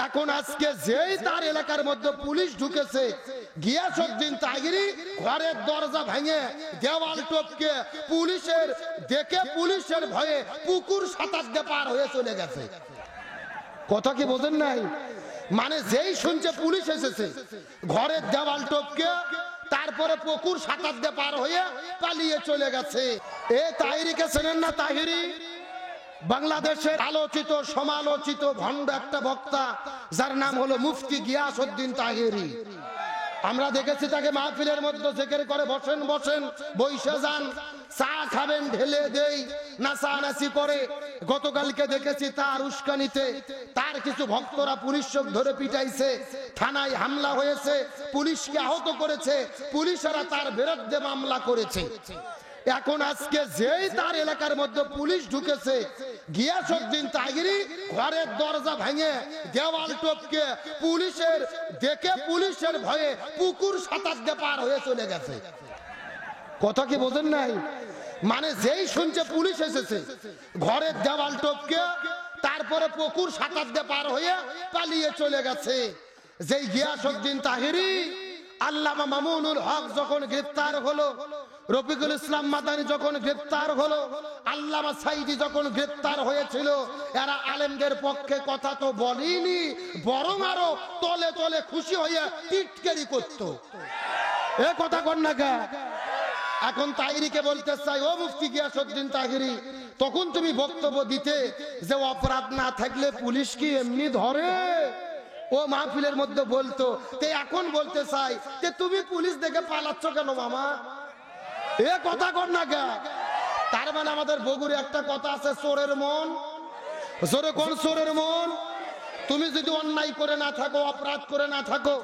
এখন আজকে যেই তার এলাকার মধ্যে পুলিশ ঢুকেছে, গিয়াসউদ্দিন তাহিরি ঘরের দরজা ভেঙে দেওয়াল টপকে পুলিশের ভয়ে পুকুর সাঁতার দিয়ে পার হয়ে চলে গেছে। কথা কি বোঝেন নাই? মানে যেই শুনছে পুলিশ এসেছে, ঘরের দেওয়াল টপকে তারপরে পুকুর সাঁতার দিয়ে পার হয়ে পালিয়ে চলে গেছে। এ তাহিরিকে চেনেন না? তাহিরি বাংলাদেশের আলোচিত সমালোচিত ভণ্ড একটা বক্তা, যার নাম হলো মুফতি গিয়াসউদ্দিন তাহিরি। আমরা দেখেছি তাকে মাহফিলের মধ্যে জিকির করে বসেন বইসে যান, চা খাবেন ঢেলে দেই, নাচানাচি করে। গতকালকে দেখেছি তার উস্কানিতে তার কিছু ভক্তরা পুলিশ ধরে পিটাইছে, থানায় হামলা হয়েছে, পুলিশকে আহত করেছে, পুলিশেরা তার বিরুদ্ধে মামলা করেছে। এখন আজকে যেই তার এলাকার মধ্যে পুলিশ ঢুকেছে, গিয়াসউদ্দিন তাহিরি ঘরের দরজা ভেঙে দেওয়াল টপকে পুলিশের ভয়ে পুকুর সাঁতার দিয়ে পার হয়ে চলে গেছে। কথা কি বোঝেন নাই? মানে যেই শুনছে পুলিশ এসেছে, ঘরের দেওয়াল টপকে তারপরে পুকুর সাঁতার দিয়ে পার হয়ে পালিয়ে চলে গেছে। যেই গিয়াসউদ্দিন তাহিরি, আল্লামা মামুনুল হক যখন গ্রেফতার হলো, রফিকুল ইসলাম মাদানী যখন গ্রেফতার হলো, আল্লামা সাইদি যখন গ্রেফতার হয়েছিল, এরা আলেমদের পক্ষে কথা তো বলেনি, বরং আরো তলে তলে খুশি হয়ে টিটকারি করত। এ কথা কর না কে? এখন তাহিরিকে বলতে চাই, ও মুফতি গিয়াসউদ্দিন তাহিরি, তখন তুমি বক্তব্য দিতে যে অপরাধ না থাকলে পুলিশ কি এমনি ধরে? ও মাহফিলের মধ্যে বলতো। তে এখন বলতে চাই যে তুমি পুলিশ দেখে পালাচ্ছ কেন মামা? এ কথা কর না কে? তার মানে আমাদের বগুড়ে একটা কথা আছে, চোরের মন। জোরে কোন চোরের মন? তুমি যদি অন্যায় করে না থাকো, অপরাধ করে না থাকো,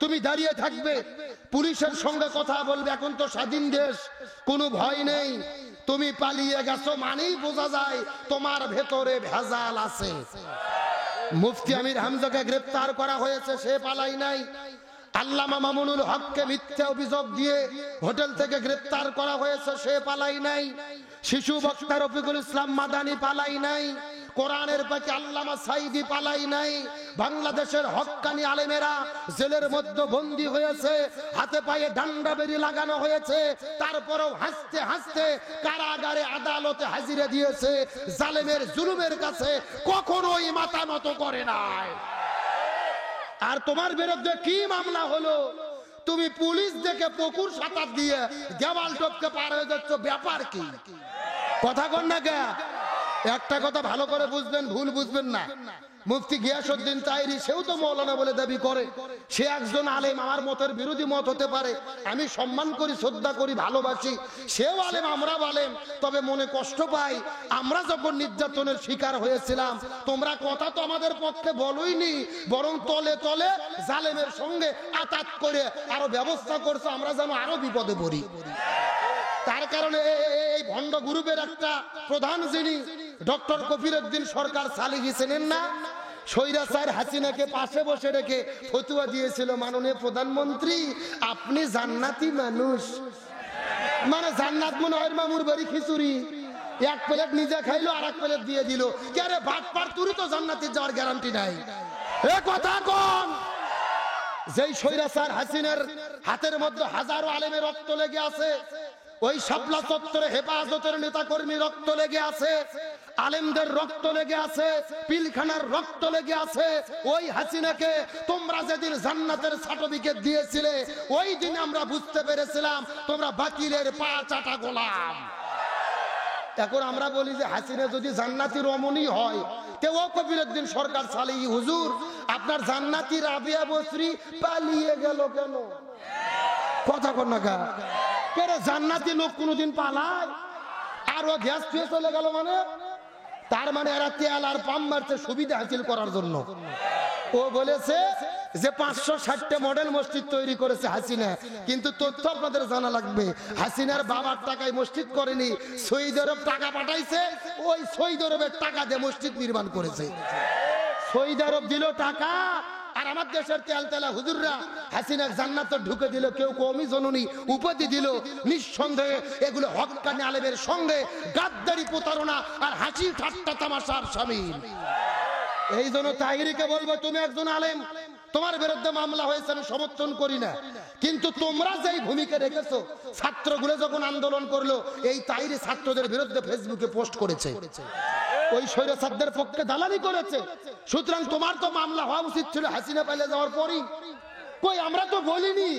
তুমি দাঁড়িয়ে থাকবে, পুলিশের সঙ্গে কথা বলবে। এখন তো স্বাধীন দেশ, কোনো ভয় নেই। তুমি পালিয়ে গেছো মানেই বোঝা যায় তোমার ভেতরে ভেজাল আছে। মুফতি আমির হামজাকে গ্রেফতার করা হয়েছে, সে পালাই নাই। আল্লামা মামুনুল হককে মিথ্যা অভিযোগ দিয়ে হোটেল থেকে গ্রেফতার করা হয়েছে, সে পালাই নাই। শিশু বক্তা রফিকুল ইসলাম মাদানী পালাই নাই। কোরআনের পাখি আল্লামা সাইদি পালাই নাই। বাংলাদেশের হক্কানি আলেমেরা জেলের মধ্যে বন্দী হয়েছে, হাতে পায়ে ডান্ডা বেরি লাগানো হয়েছে, তারপরেও হাসতে হাসতে কারাগারে আদালতে হাজিরা দিয়েছে। জালেমের জুলুমের কাছে কখনোই মাথা নত করে নাই। আর তোমার বিরুদ্ধে কি মামলা হলো? তুমি পুলিশ দেখে পুকুর সাঁতার দিয়ে দেওয়াল টপকে পার হয়ে যাচ্ছ, ব্যাপার কি? কথা কন না কে? একটা কথা ভালো করে বুঝবেন, ভুল বুঝবেন না। মুফতি গিয়াসউদ্দিন তাহিরি, সেও তো মৌলানা বলে দাবি করে, সে একজন আলেম। আমার মতের বিরোধী মত হতে পারে, আমি সম্মান করি, শ্রদ্ধা করি, ভালোবাসি। সেও আলেম, আমরাও আলেম। তবে মনে কষ্ট পাই, আমরা যখন নির্যাতনের শিকার হয়েছিলাম, তোমরা কথা তো আমাদের পক্ষে বলোইনি, বরং তলে তলে জালেমের সঙ্গে আতাত করে আরো ব্যবস্থা করছো, আমরা যেন আরো বিপদে পড়ি। তার কারণে এই ভণ্ড গ্রুপের একটা প্রধান, যিনি ডক্টর কফিরউদ্দিন সরকার সালিহি, চেনেন না? স্বৈরাচার হাসিনাকে পাশে বসে রেখে ফতুয়া দিয়েছিল, মাননীয় প্রধানমন্ত্রী আপনি জান্নাতি মানুষ। মানে জান্নাত মনে হয় মামুর বাড়ি খিচুড়ি, এক প্লেট নিজে খাইলো আর এক প্লেট দিয়ে দিল। কে ভাত পার, তুই তো জান্নাতে যাওয়ার গ্যারান্টি নাই। এ কথা কোন? যেই স্বৈরাচার হাসিনার হাতের মধ্যে হাজারো আলেমের রক্ত লেগে আছে, ওই শাপলা চত্বরে হেফাজতের নেতা কর্মী রক্ত লেগে আছে, আলেমদের রক্ত লেগে আছে, পিলখানার রক্ত লেগে আছে। ওই হাসিনাকে তোমরা যেদিন জান্নাতের সার্টিফিকেট দিয়েছিলে, ওই দিন আমরা বুঝতে পেরেছিলাম তোমরা বাকিলের পা চাটা গোলাম। এখন আমরা বলি যে হাসিনা যদি জান্নাতি রমণী হয়, তেও কফিরউদ্দিন সরকার সালিহি হুজুর, আপনার জান্নাতি রাবিয়া বসরি পালিয়ে গেল কেন? কথা কর না কা? কেরে জান্নাতি লোক কোনদিন পালায়? আর ও গ্যাস ফিয়ে চলে গেল মানে? তার মানে এরা তেল আর পাম মারছে সুবিধা হাসিল করার জন্য। ও বলেছে যে 560টা মডেল মসজিদ তৈরি করেছে হাসিনা, কিন্তু তথ্য আপনাদের জানা লাগবে, হাসিনার বাবার টাকায় মসজিদ করেনি, সৌদি আরব টাকা পাঠাইছে, ওই সৌদি আরবের টাকা দিয়ে মসজিদ নির্মাণ করেছে। সৌদি আরব দিল টাকা, আর আমার দেশের তেলতেলা হুজুররা হাসিনা জান্নাতে ঢুকে দিল, কেউ কওমি জননী উপাধি দিল। নিঃসন্দেহে এগুলো হক্কানি আলেমের সঙ্গে গাদ্দারি, প্রতারণা আর হাসি ঠাট্টা তামাশার শামিল। এই জন্য তাহিরিকে বলবো, তুমি একজন আলেম, তোমার বিরুদ্ধে মামলা হয়েছে, আমি সমর্থন করি না, কিন্তু তোমরা যেই ভূমিকা রেখেছো, ছাত্রগুলো যখন আন্দোলন করলো, এই তাহিরি ছাত্রদের বিরুদ্ধে ফেসবুকে পোস্ট করেছে, ওই স্বৈরাচারদের পক্ষে দালালি করেছে। সুতরাং তোমার তো মামলা হওয়া উচিত ছিল হাসিনা পালিয়ে যাওয়ার পরই। কই, আমরা তো বলিনি,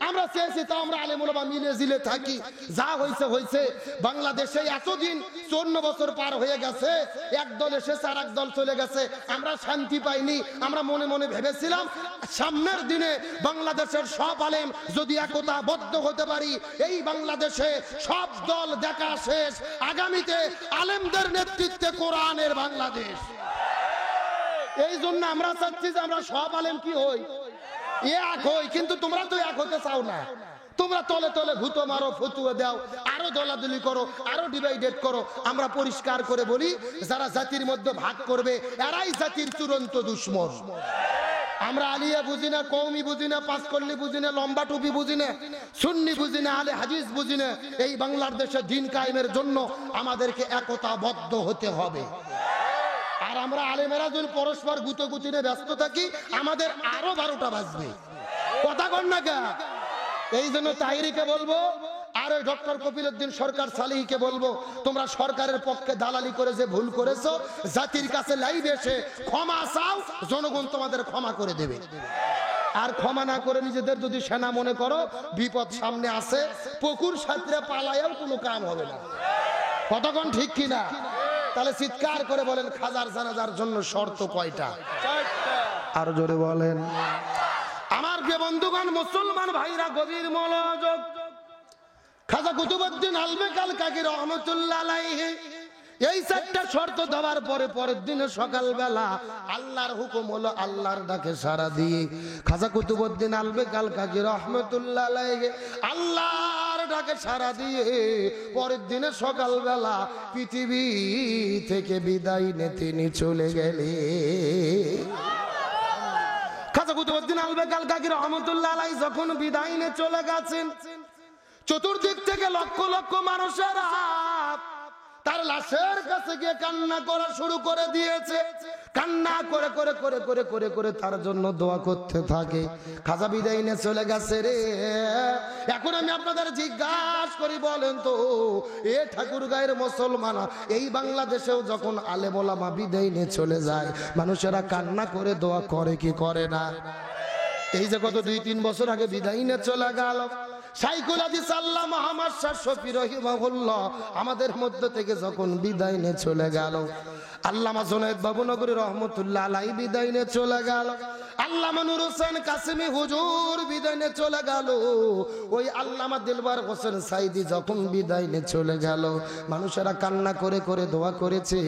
আমরা চেয়েছি, তা আমরা আলেম ওলামা মিলে জিলে থাকি, যা হয়েছে হয়েছে। বাংলাদেশে এতদিন 54 বছর পার হয়ে গেছে, এক দল এসেছে আর এক দল চলে গেছে, আমরা শান্তি পাইনি। আমরা মনে মনে ভেবেছিলাম সামনের দিনে বাংলাদেশের সব আলেম যদি একতাবদ্ধ হতে পারি, এই বাংলাদেশে সব দল দেখা শেষ, আগামীতে আলেমদের নেতৃত্বে কোরআনের বাংলাদেশ। এই জন্য আমরা চাচ্ছি যে আমরা সব আলেম কি হই, এক হই। কিন্তু তোমরা তো এক হতে চাও না, তোমরা তলে তলে ভূত মারো, ফতুয়া দাও, আরো দলাদলি করো, আরো ডিভাইডেড করো। আমরা পরিষ্কার করে বলি, যারা জাতির মধ্যে ভাগ করবে এরাই জাতির চূড়ান্ত দুশ্মন। আমরা আলিয়া বুঝি না, কওমি বুঝি না, পাঁচকল্লি বুঝি না, লম্বা টুপি বুঝি না, সুন্নি বুঝি না, আলে হাদিস বুঝি না। এই বাংলাদেশে দিন কায়েমের জন্য আমাদেরকে একতাবদ্ধ হতে হবে। আর আমরা আলেমেরা যদি পরস্পর গুতোগুতিতে ব্যস্ত থাকি, আমাদের আরো 12টা বাজবে। কথা কন না কে? এই জন্য তাহিরিকে বলবো, আর ওই ডক্টর কপিলউদ্দিন সরকার সালিহকে বলবো, তোমরা সরকারের পক্ষে দালালি করে যে ভুল করেছো, জাতির কাছে লাইভ এসে ক্ষমা চাও, জনগণ তোমাদের ক্ষমা করে দেবে। আর ক্ষমা না করে নিজেদের যদি সেনা মনে করো, বিপদ সামনে আছে, পুকুর সাঁতরে পালাইও কোনো কাম হবে না। কতক্ষণ ঠিক কিনা? তাহলে চিৎকার করে বলেন, খাজার জানাজার জন্য শর্ত কয়টা? আর জোরে বলেন। আমার প্রিয় বন্ধুগণ, মুসলমান ভাইরা, গভীর মনোযোগ। খাজা কুতুবউদ্দিন আলবেক আল কাকি রহমাতুল্লাহ আলাইহি এই 4টা শর্ত দেওয়ার পরে পরের দিনে সকালবেলা আল্লাহর হুকুম হলো, আল্লাহর ডাকে সাড়া দিয়ে খাজা কুতুবউদ্দিন আলবেক আল কাকি রহমাতুল্লাহ আলাইহি আল্লাহর ডাকে সাড়া দিয়ে পরের দিনে সকালবেলা পৃথিবী থেকে বিদায় নিয়ে তিনি চলে গেলেন। খাজা কুতুবউদ্দিন আলবেক আল কাকি রহমাতুল্লাহ আলাইহি যখন বিদায় নিয়ে চলে গেছেন, চতুর্দিক থেকে লক্ষ লক্ষ মানুষেরা তার লাশের কাছে গিয়ে কান্না করা শুরু করে দিয়েছে। কান্না করে করে করে করে করে করে তার জন্য দোয়া করতে থাকে। খাজা বিদায় নিয়ে চলে গেছে রে। এখন আমি আপনাদের জিজ্ঞাসা করি, বলেন তো, এ ঠাকুর গায়ের মুসলমান, এই বাংলাদেশেও যখন আলেম ওলামা বিদায় নিয়ে চলে যায়, মানুষেরা কান্না করে দোয়া করে কি করে না? এই যে গত 2-3 বছর আগে বিদায় নিয়ে চলে গেল শাইখুল হাদিস আল্লামা মুহাম্মদ শাহ শফি রাহিমাহুল্লাহ, আমাদের মধ্য থেকে যখন বিদায় নিয়ে চলে গেল, আল্লামা জুনায়েদ বাবুনগরী রহমতুল্লাহ আলাইহি বিদায় নিয়ে চলে গেল, আল্লামা নূর হোসেন কাসেমি হুজুর বিদায় নিয়ে চলে গেল, ওই আল্লামা দিলবার হোসেন সাইদি যখন বিদায় নিয়ে চলে গেল, মানুষেরা কান্না করে করে দোয়া করেছে।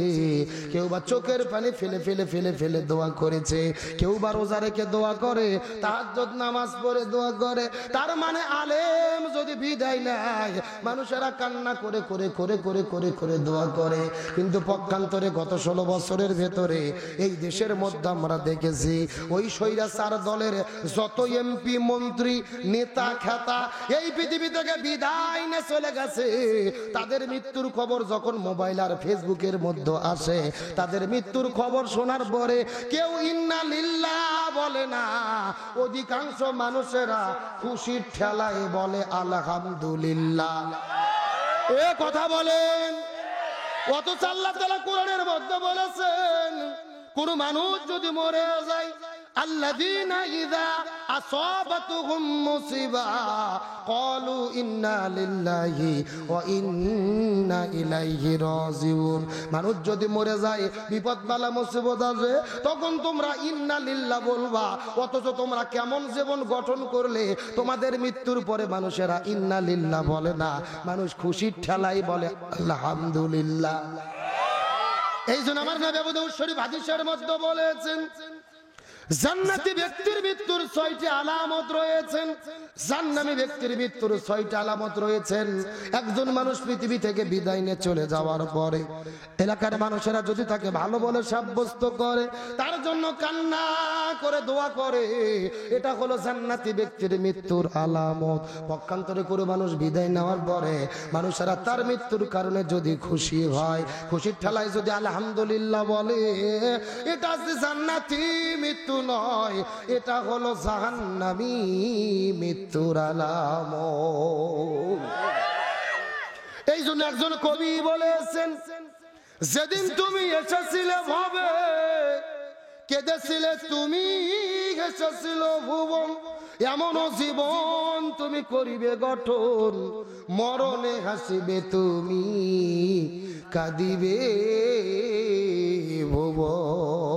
কেউ বা চোখের পানি ফেলে ফেলে ফেলে ফেলে দোয়া করেছে, কেউ বা রোজা রেখে দোয়া করে, তাহাজ্জুদ নামাজ পড়ে দোয়া করে। তার মানে আলেম যদি বিদায় নেয়, মানুষেরা কান্না করে করে করে করে করে করে দোয়া করে। কিন্তু পক্ষান্তরে গত 16 বছরের ভেতরে এই দেশের মধ্যে আমরা দেখেছি, ওই স্বৈরাচার দলের যত এমপি মন্ত্রী নেতা খেতা এই পৃথিবী থেকে বিদায় নিয়ে চলে গেছে, তাদের মৃত্যুর খবর যখন মোবাইল আর ফেসবুকের মধ্যে আসে, তাদের মৃত্যুর খবর শোনার পরে কেউ ইন্না লিল্লাহ বলে না, অধিকাংশ মানুষেরা খুশির ঠেলায় বলে আলহামদুলিল্লাহ। এ কথা বলেন। অথচ আল্লাহ তাআলা কোরআনের মধ্যে বলেছেন, কোন মানুষ যদি মরে যায়, আল্লাযীনা ইযা আসাবাতুহুম মুসিবা ক্বালু ইন্না লিল্লাহি ওয়া ইন্না ইলাইহি রাজিউন। মানুষ যদি মরে যায়, বিপদ বালা মুসিবত আসে, তখন তোমরা ইন্না লিল্লাহ বলবা। অথচ তোমরা কেমন জীবন গঠন করলে, তোমাদের মৃত্যুর পরে মানুষেরা ইন্না লিল্লাহ বলে না, মানুষ খুশির ঠেলাই বলে আলহামদুলিল্লাহ। এই জন্য আমার নবী আবু দাউদ শরীফ হাদিসের মধ্যে বলেছেন, জান্নাতি ব্যক্তির মৃত্যুর 6টি আলামত রয়েছেন, জাহান্নামী ব্যক্তির মৃত্যুর 6টি আলামত রয়েছেন। একজন মানুষ পৃথিবী থেকে বিদায় নিয়ে চলে যাওয়ার পরে এলাকার মানুষেরা যদি তাকে ভালো বলে সাব্যস্ত করে, তার জন্য কান্না করে দোয়া করে, এটা হলো জান্নাতি ব্যক্তির মৃত্যুর আলামত। পক্ষান্তরে করে মানুষ বিদায় নেওয়ার পরে মানুষেরা তার মৃত্যুর কারণে যদি খুশি হয়, খুশির ঠেলায় যদি আলহামদুলিল্লাহ বলে, এটা জান্নাতি মৃত্যু নয়, এটা হলো জাহান্নামী মৃত্যুর আলামত। এই জন্য একজন কবি বলেছেন, যেদিন তুমি এসেছিলে ভাবে কেঁদেছিলে তুমি, এসেছিল ভুবন, এমন জীবন তুমি করিবে গঠন, মরণে হাসিবে তুমি, কাঁদিবে ভুবন।